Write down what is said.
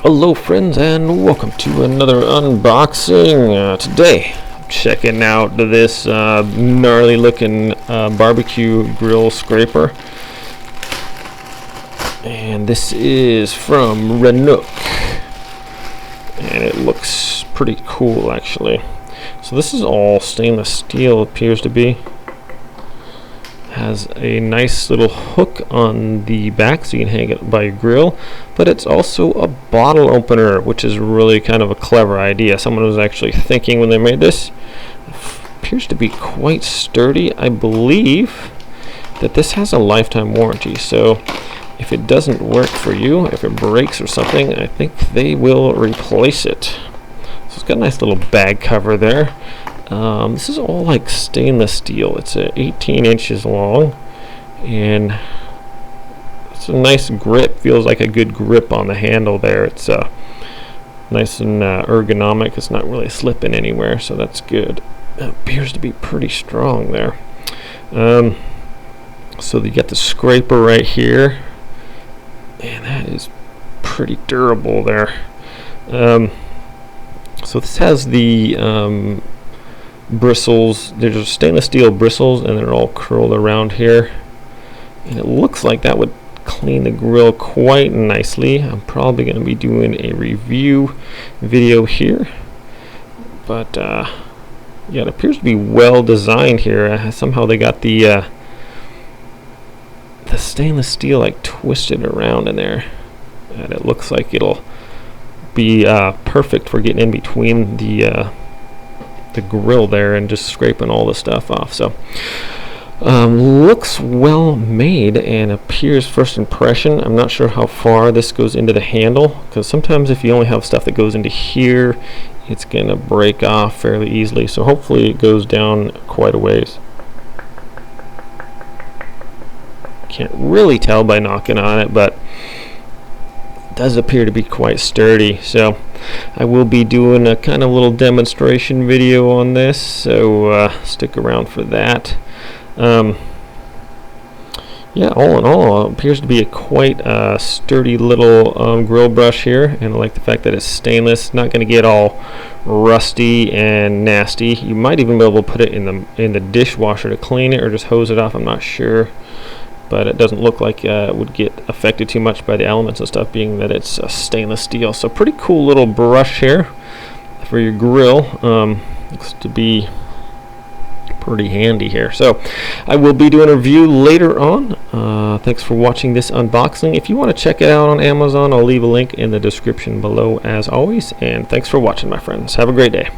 Hello friends, and welcome to another unboxing. Today I'm checking out this gnarly looking barbecue grill scraper, and this is from Renook, and it looks pretty cool actually. So this is all stainless steel, appears to be. Has a nice little hook on the back so you can hang it by your grill, but it's also a bottle opener, which is really kind of a clever idea. Someone was actually thinking when they made this. It appears to be quite sturdy. I believe that this has a lifetime warranty, so if it doesn't work for you, if it breaks or something, I think they will replace it. So it's got a nice little bag cover there. This is all like stainless steel. It's 18 inches long, and it's a nice grip. Feels like a good grip on the handle there. It's nice and ergonomic. It's not really slipping anywhere, so that's good. It appears to be pretty strong there. So you get the scraper right here, and that is pretty durable there. So this has the bristles. There's stainless steel bristles, and they're all curled around here, and it looks like that would clean the grill quite nicely. I'm probably going to be doing a review video here, but yeah, it appears to be well designed here. Somehow they got the stainless steel like twisted around in there, and it looks like it'll be perfect for getting in between the grill there and just scraping all the stuff off. So looks well made and appears, first impression, I'm not sure how far this goes into the handle, because sometimes if you only have stuff that goes into here, it's gonna break off fairly easily. So hopefully it goes down quite a ways. Can't really tell by knocking on it, but it does appear to be quite sturdy. So I will be doing a kind of little demonstration video on this, so stick around for that. Yeah, all in all, it appears to be a quite sturdy little grill brush here, and I like the fact that it's stainless. Not going to get all rusty and nasty. You might even be able to put it in the dishwasher to clean it, or just hose it off. I'm not sure, but it doesn't look like it would get affected too much by the elements and stuff, being that it's stainless steel. So pretty cool little brush here for your grill. Looks to be pretty handy here. So I will be doing a review later on. Thanks for watching this unboxing. If you want to check it out on Amazon, I'll leave a link in the description below as always. And thanks for watching, my friends. Have a great day.